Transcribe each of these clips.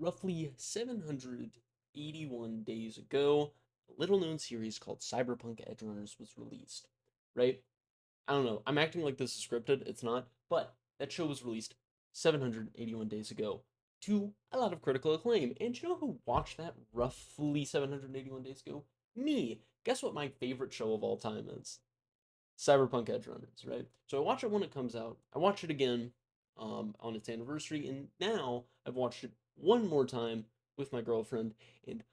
roughly 781 days ago, a little known series called Cyberpunk Edgerunners was released, right? I don't know. I'm acting like this is scripted. It's not. But that show was released 781 days ago to a lot of critical acclaim. And you know who watched that roughly 781 days ago? Me. Guess what my favorite show of all time is? Cyberpunk Edgerunners, right? So I watch it when it comes out. I watch it again on its anniversary, and now I've watched it one more time with my girlfriend, and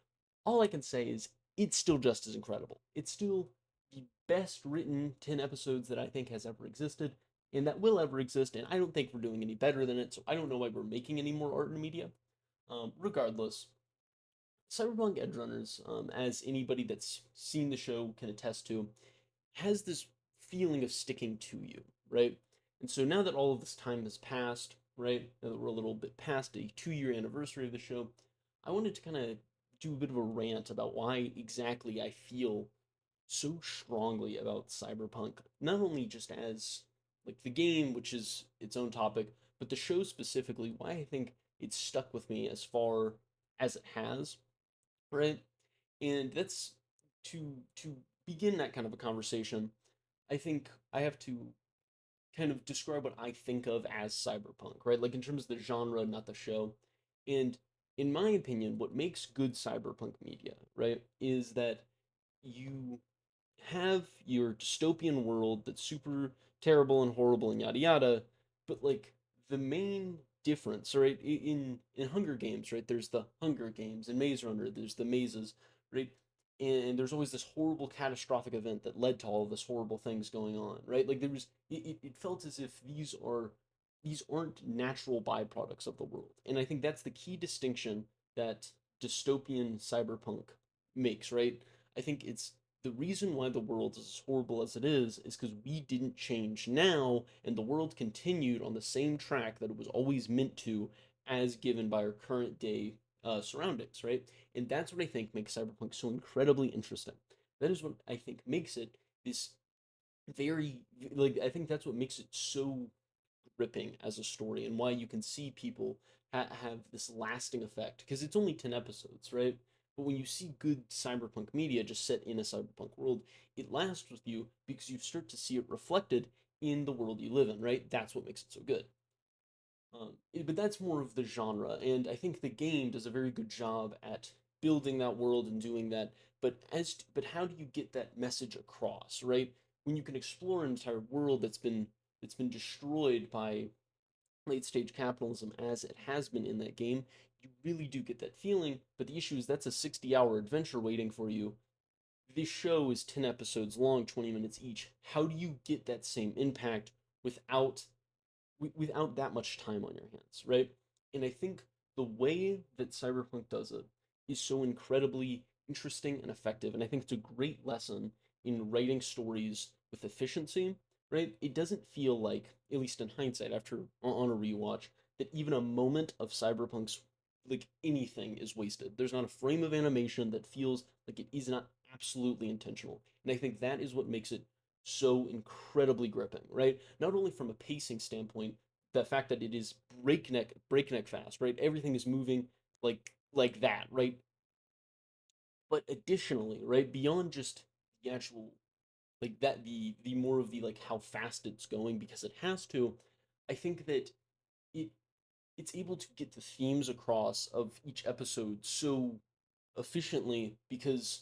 all I can say is it's still just as incredible. It's still the best written 10 episodes that I think has ever existed, and that will ever exist, and I don't think we're doing any better than it, so I don't know why we're making any more art and media. Regardless, Cyberpunk Edgerunners, as anybody that's seen the show can attest to, has this feeling of sticking to you, right? And so now that all of this time has passed, right? Now that we're a little bit past a 2 year anniversary of the show, I wanted to kind of do a bit of a rant about why exactly I feel so strongly about Cyberpunk, not only just as like the game, which is its own topic, but the show specifically, why I think it's stuck with me as far as it has, right? And that's to begin that kind of a conversation. I think I have to kind of describe what I think of as cyberpunk, right? Like in terms of the genre, not the show. And in my opinion, what makes good cyberpunk media, right, is that you have your dystopian world that's super terrible and horrible and yada yada, but like the main difference, right? In Hunger Games, right? There's the Hunger Games. In Maze Runner, there's the mazes, right? And there's always this horrible catastrophic event that led to all of this horrible things going on, right? Like there was, it felt as if these aren't natural byproducts of the world, and I think that's the key distinction that dystopian cyberpunk makes, right? I think it's the reason why the world is as horrible as it is because we didn't change now, and the world continued on the same track that it was always meant to, as given by our current day surroundings, right? And that's what I think makes Cyberpunk so incredibly interesting. That is what I think makes it this very, like, I think that's what makes it so gripping as a story, and why you can see people have this lasting effect because it's only 10 episodes, right? But when you see good cyberpunk media just set in a cyberpunk world, it lasts with you because you start to see it reflected in the world you live in, right? That's what makes it so good. But that's more of the genre, and I think the game does a very good job at building that world and doing that. But how do you get that message across, right? When you can explore an entire world that's been destroyed by late stage capitalism as it has been in that game, you really do get that feeling. But the issue is that's a 60-hour adventure waiting for you. This show is 10 episodes long, 20 minutes each. How do you get that same impact without without that much time on your hands, right? And I think the way that Cyberpunk does it is so incredibly interesting and effective. And I think it's a great lesson in writing stories with efficiency, right? It doesn't feel like, at least in hindsight, after on a rewatch, that even a moment of Cyberpunk's like anything is wasted. There's not a frame of animation that feels like it is not absolutely intentional. And I think that is what makes it so incredibly gripping, right? Not only from a pacing standpoint, the fact that it is breakneck fast, right? Everything is moving like that, right? But additionally, right, beyond just the actual like that the more of the like how fast it's going because it has to, I think that it it's able to get the themes across of each episode so efficiently because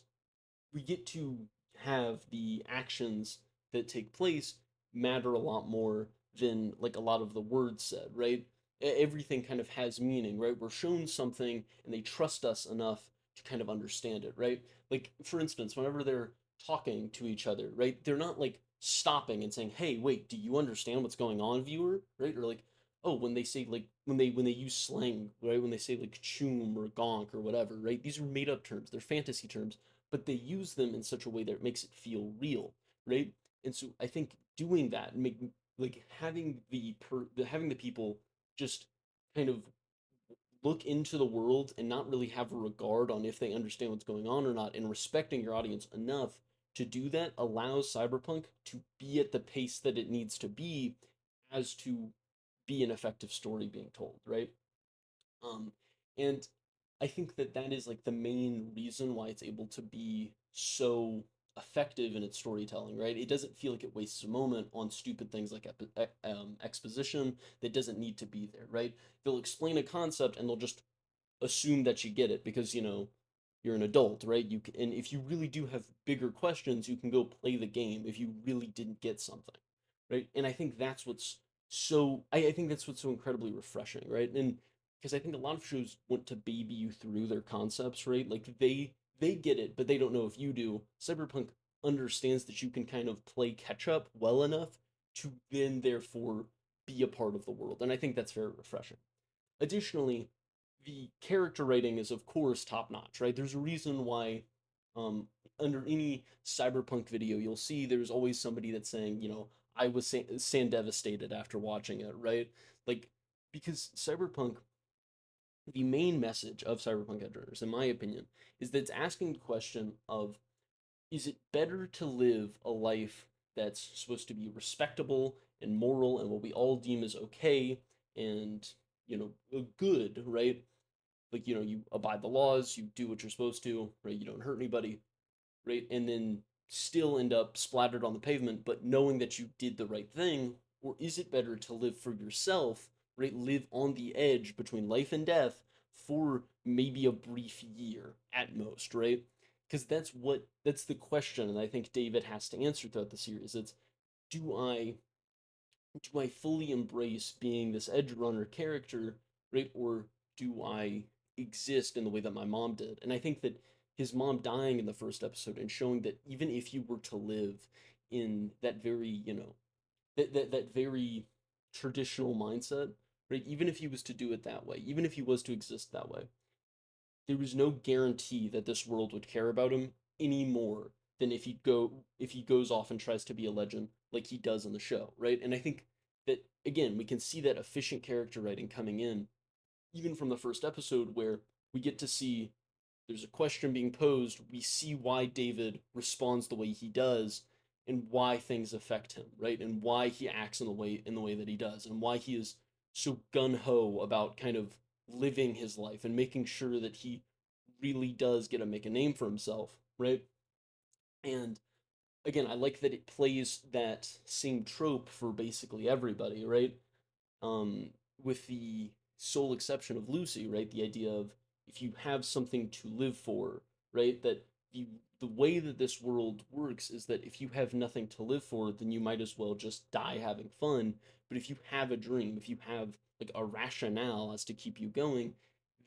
we get to have the actions that take place matter a lot more than like a lot of the words said, right? Everything kind of has meaning, right? We're shown something and they trust us enough to kind of understand it, right? Like for instance, whenever they're talking to each other, right? They're not like stopping and saying, "Hey, wait, do you understand what's going on, viewer?" Right? Or like, oh, when they say like when they use slang, right? When they say like choom or gonk or whatever, right? These are made up terms. They're fantasy terms, but they use them in such a way that it makes it feel real, right? And so I think doing that and making like having the people just kind of look into the world and not really have a regard on if they understand what's going on or not, and respecting your audience enough to do that allows Cyberpunk to be at the pace that it needs to be as to be an effective story being told, right? Um, and I think that that is like the main reason why it's able to be so effective in its storytelling, right? It doesn't feel like it wastes a moment on stupid things like exposition that doesn't need to be there, right? They'll explain a concept and they'll just assume that you get it because you're an adult, right? And if you really do have bigger questions, you can go play the game if you really didn't get something, right? And I think that's what's I think that's what's so incredibly refreshing, right? And because I think a lot of shows want to baby you through their concepts, right? Like they get it, but they don't know if you do. Cyberpunk understands that you can kind of play catch up well enough to then therefore be a part of the world, and I think that's very refreshing. Additionally, the character writing is of course top notch, right? There's a reason why um under any cyberpunk video you'll see there's always somebody that's saying, I was sand devastated after watching it, right? Like because cyberpunk the main message of Cyberpunk Edgerunners, in my opinion, is that it's asking the question of is it better to live a life that's supposed to be respectable and moral and what we all deem as okay and good, right? Like you abide the laws, you do what you're supposed to, right? You don't hurt anybody, right? And then still end up splattered on the pavement, but knowing that you did the right thing? Or is it better to live for yourself, right? Live on the edge between life and death for maybe a brief year at most, right? Because that's the question, and I think David has to answer throughout the series. It's do I do I fully embrace being this edge runner character, right? Or do I exist in the way that my mom did? And I think that his mom dying in the first episode and showing that even if you were to live in that very, that very traditional mindset, right? Even if he was to do it that way, even if he was to exist that way, there was no guarantee that this world would care about him any more than if he goes off and tries to be a legend like he does in the show, right? And I think that again, we can see that efficient character writing coming in even from the first episode where we get to see there's a question being posed, we see why David responds the way he does and why things affect him, right? And why he acts in the way that he does and why he is so gun ho about kind of living his life and making sure that he really does get to make a name for himself, right? And again, I like that it plays that same trope for basically everybody, right? um, with the sole exception of Lucy, right? The idea of if you have something to live for, right? That the way that this world works is that if you have nothing to live for, then you might as well just die having fun. But if you have a dream, if you have like a rationale as to keep you going,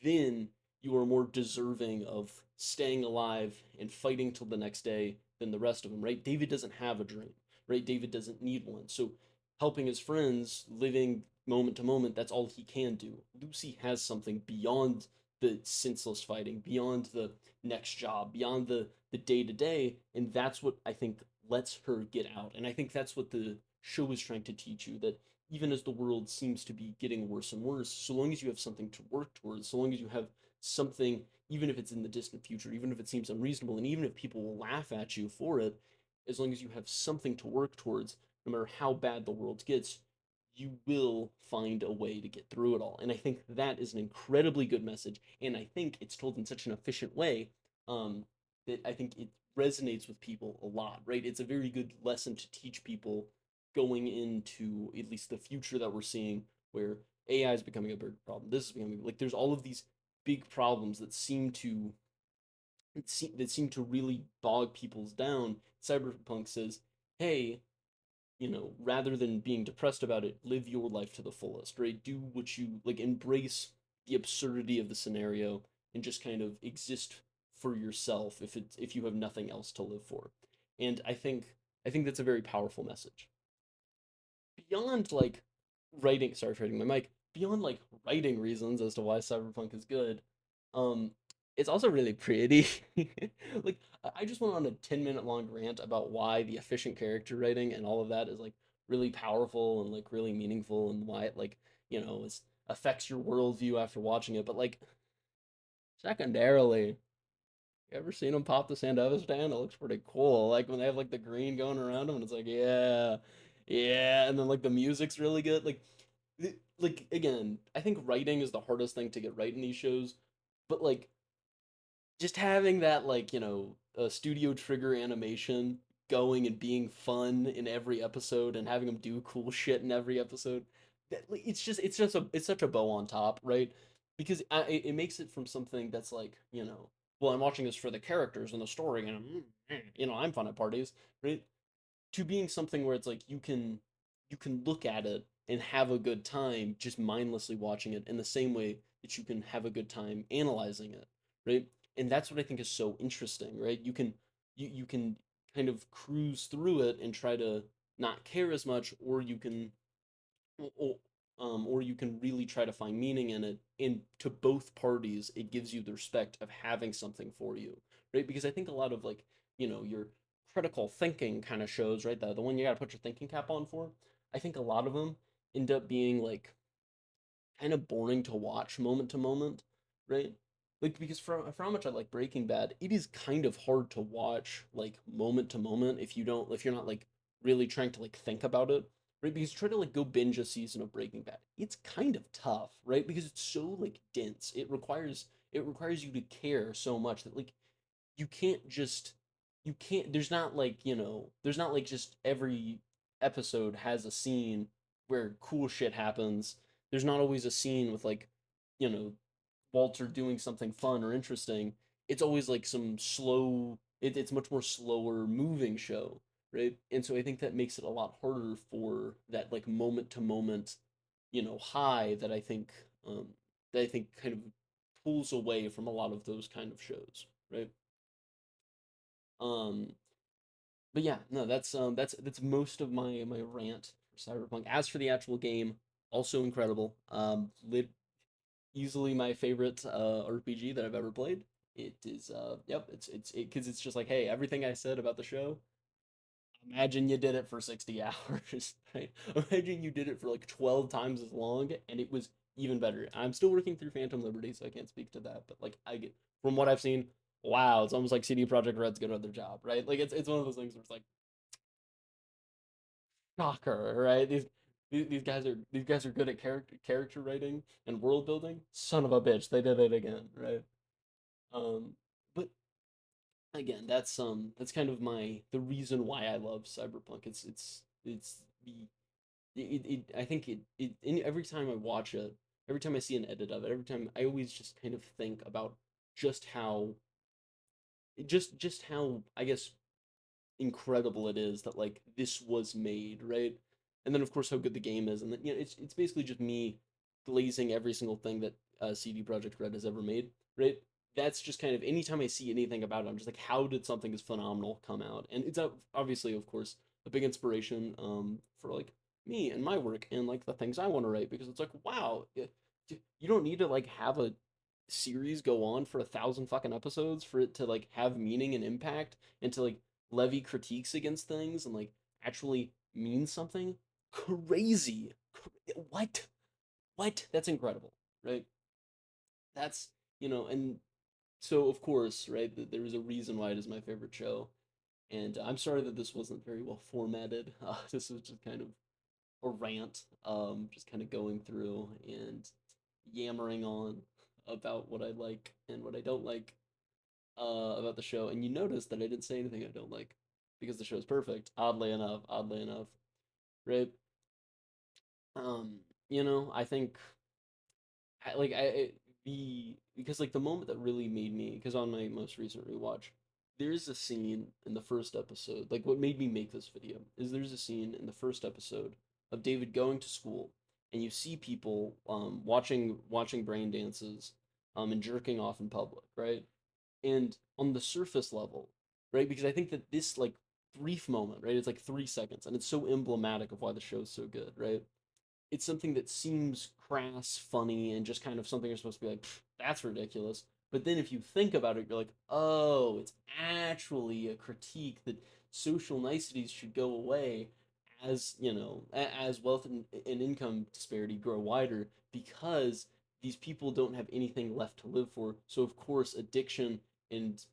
then you are more deserving of staying alive and fighting till the next day than the rest of them, right? David doesn't have a dream, right? David doesn't need one. So helping his friends, living moment to moment, that's all he can do. Lucy has something beyond the senseless fighting, beyond the next job, beyond the day to day, and that's what I think lets her get out. And I think that's what the show is trying to teach you that even as the world seems to be getting worse and worse, so long as you have something to work towards, so long as you have something, even if it's in the distant future, even if it seems unreasonable, and even if people will laugh at you for it, as long as you have something to work towards, no matter how bad the world gets, you will find a way to get through it all. And I think that is an incredibly good message. And I think it's told in such an efficient way um, that I think it resonates with people a lot, right? It's a very good lesson to teach people going into at least the future that we're seeing where AI is becoming a big problem. This is becoming like there's all of these big problems that seem to really bog people's down. Cyberpunk says, hey, rather than being depressed about it, live your life to the fullest, right? Do what you like, embrace the absurdity of the scenario and just kind of exist for yourself if you have nothing else to live for. And I think that's a very powerful message. Beyond like writing, sorry for hitting my mic, beyond like writing reasons as to why Cyberpunk is good, um, it's also really pretty. Like I just went on a 10-minute long rant about why the efficient character writing and all of that is like really powerful and like really meaningful and why it like, is affects your worldview after watching it. But like secondarily, you ever seen them pop the Sandoval stand? It looks pretty cool. Like when they have like the green going around them, and it's like, yeah, yeah, and then like the music's really good. Like again, I think writing is the hardest thing to get right in these shows, But like just having that like studio trigger animation going and being fun in every episode and having them do cool shit in every episode, that like, it's such a bow on top, right? Because it makes it from something that's like well, I'm watching this for the characters and the story and I'm fun at parties, right? To being something where it's like you can look at it and have a good time just mindlessly watching it in the same way that you can have a good time analyzing it, right? And that's what I think is so interesting, right? You can kind of cruise through it and try to not care as much, or, or you can really try to find meaning in it. And to both parties, it gives you the respect of having something for you, right? Because I think a lot of like your critical thinking kind of shows, right? The one you got to put your thinking cap on for. I think a lot of them end up being like kind of boring to watch moment to moment, right? Like because for how much I like Breaking Bad, it is kind of hard to watch like moment to moment if you're not like really trying to like think about it, right? Because try to like go binge a season of Breaking Bad, it's kind of tough, right? Because it's so like dense. It requires you to care so much that like you can't just you can't there's not like just every episode has a scene where cool shit happens. There's not always a scene with like you know Walter doing something fun or interesting. It's always like some it's much more slower moving show, right? And so I think that makes it a lot harder for that like moment to moment high um that I think kind of pulls away from a lot of those kind of shows, right? Um, but yeah, no, that's most of my rant for Cyberpunk. As for the actual game, also incredible. Easily my favorite RPG that I've ever played. It is yep, because it's just like, hey, everything I said about the show, imagine you did it for 60 hours, right? Imagine you did it for like 12 times as long and it was even better. I'm still working through Phantom Liberty, so I can't speak to that, but like I get from what I've seen, wow, it's almost like CD Projekt Red's good at their job, right? Like it's one of those things where it's like shocker, right? These guys are good at character writing and world building. Son of a bitch, they did it again, right? Um, but again, that's kind of the reason why I love Cyberpunk. It's the I think every time I watch it, every time I see an edit of it, every time I always just kind of think about just how just how I guess incredible it is that like this was made, right? And then of course how good the game is, and then it's basically just me glazing every single thing that CD Projekt Red has ever made, right? That's just kind of anytime I see anything about it, I'm just like, how did something as phenomenal come out? And it's obviously, of course, a big inspiration for like me and my work and like the things I want to write because it's like, wow, you don't need to like have a series go on for 1,000 fucking episodes for it to like have meaning and impact and to like levy critiques against things and like actually mean something crazy. What? What? That's incredible, right? That's, and so of course, right, there is a reason why it is my favorite show. And I'm sorry that this wasn't very well formatted. This was just kind of a rant, just kind of going through and yammering on about what I like and what I don't like about the show. And you notice that I didn't say anything I don't like because the show is perfect. Oddly enough, right? Um, I think the because like the moment that really made me because on my most recent rewatch, there's a scene in the first episode. Like what made me make this video is there's a scene in the first episode of David going to school, and you see people watching brain dances, and jerking off in public, right? And on the surface level, right? Because I think that this like brief moment, right? It's like 3 seconds, and it's so emblematic of why the show's so good, right? It's something that seems crass, funny, and just kind of something you're supposed to be like, that's ridiculous. But then if you think about it, you're like, oh, it's actually a critique that social niceties should go away as, as wealth and income disparity grow wider because these people don't have anything left to live for. So, of course, addiction and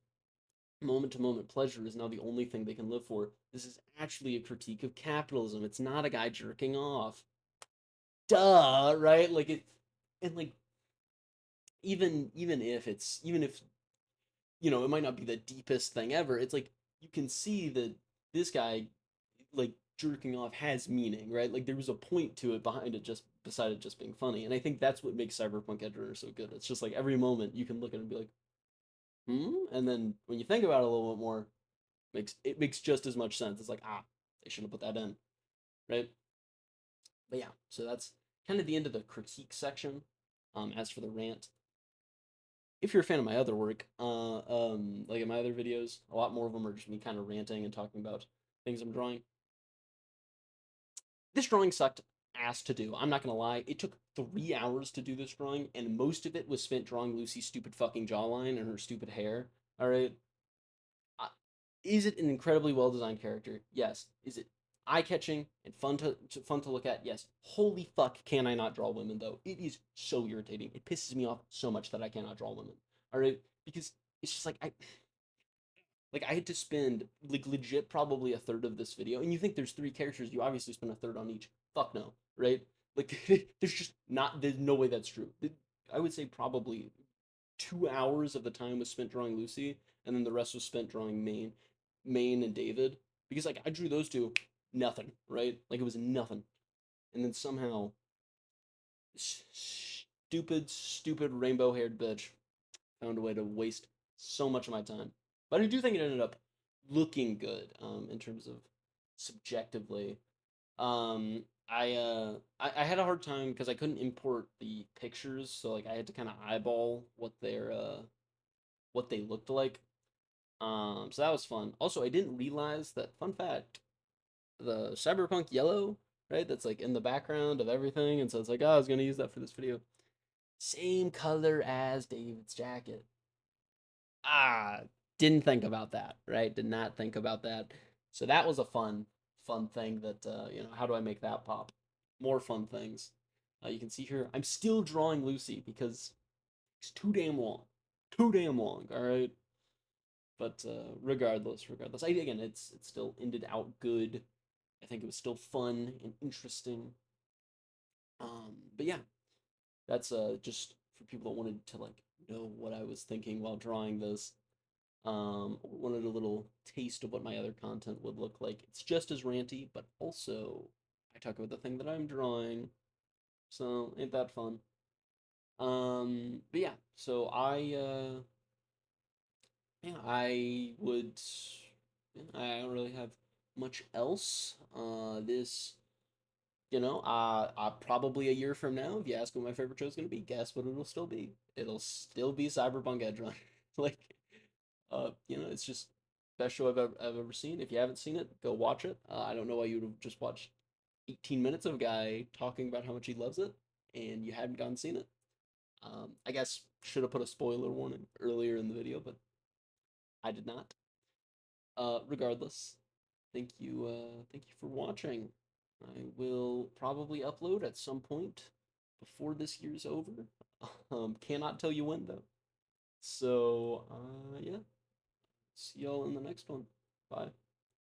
moment to moment pleasure is now the only thing they can live for. This is actually a critique of capitalism. It's not a guy jerking off. Duh, right? Like it, and like even if it might not be the deepest thing ever. It's like you can see that this guy, like jerking off, has meaning, right? Like there was a point to it behind it, just beside it just being funny. And I think that's what makes Cyberpunk Edgerunners so good. It's just like every moment you can look at it and be like, and then when you think about it a little bit more, makes just as much sense. It's like, they should have put that in, right? But yeah, so that's kind of the end of the critique section. As for the rant, if you're a fan of my other work, like in my other videos, a lot more of them are just me kind of ranting and talking about things I'm drawing. This drawing sucked ass to do. I'm not gonna lie. It took 3 hours to do this drawing, and most of it was spent drawing Lucy's stupid fucking jawline and her stupid hair. All right. Uh, is it an incredibly well designed character? Yes. Is it eye catching and fun to look at? Yes. Holy fuck, can I not draw women though? It is so irritating. It pisses me off so much that I cannot draw women. All right, because it's just like I had to spend like legit probably a third of this video, and you think there's three characters, you obviously spend a third on each. Fuck no, right? Like there's no way that's true. I would say probably 2 hours of the time was spent drawing Lucy, and then the rest was spent drawing Maine and David, because like I drew those two, nothing, right? Like it was nothing, and then somehow stupid rainbow haired bitch found a way to waste so much of my time. But I do think it ended up looking good, in terms of subjectively. I had a hard time because I couldn't import the pictures, so like I had to kind of eyeball what they looked like. So that was fun. Also, I didn't realize that, fun fact, the Cyberpunk yellow, right? That's like in the background of everything, and so it's like, oh, I was gonna use that for this video. Same color as David's jacket. Ah, didn't think about that, right? Did not think about that. So that was a fun thing that, how do I make that pop? More fun things. You can see here, I'm still drawing Lucy because it's too damn long. Too damn long, all right? But regardless, again, it's still ended out good. I think it was still fun and interesting. But yeah, that's just for people that wanted to like know what I was thinking while drawing this. Wanted a little taste of what my other content would look like. It's just as ranty, but also I talk about the thing that I'm drawing. So ain't that fun? But yeah, so I would, yeah, I don't really have much else. Probably a year from now, if you ask what my favorite show is gonna be, guess what it'll still be? It'll still be Cyberpunk Edgerun. Like, it's just best show I've ever seen. If you haven't seen it, go watch it. I don't know why you would have just watched 18 minutes of a guy talking about how much he loves it and you hadn't gone seen it. I guess should have put a spoiler warning earlier in the video, but I did not. Regardless, thank you for watching. I will probably upload at some point before this year's over. Cannot tell you when though. So, yeah. See y'all in the next one. Bye.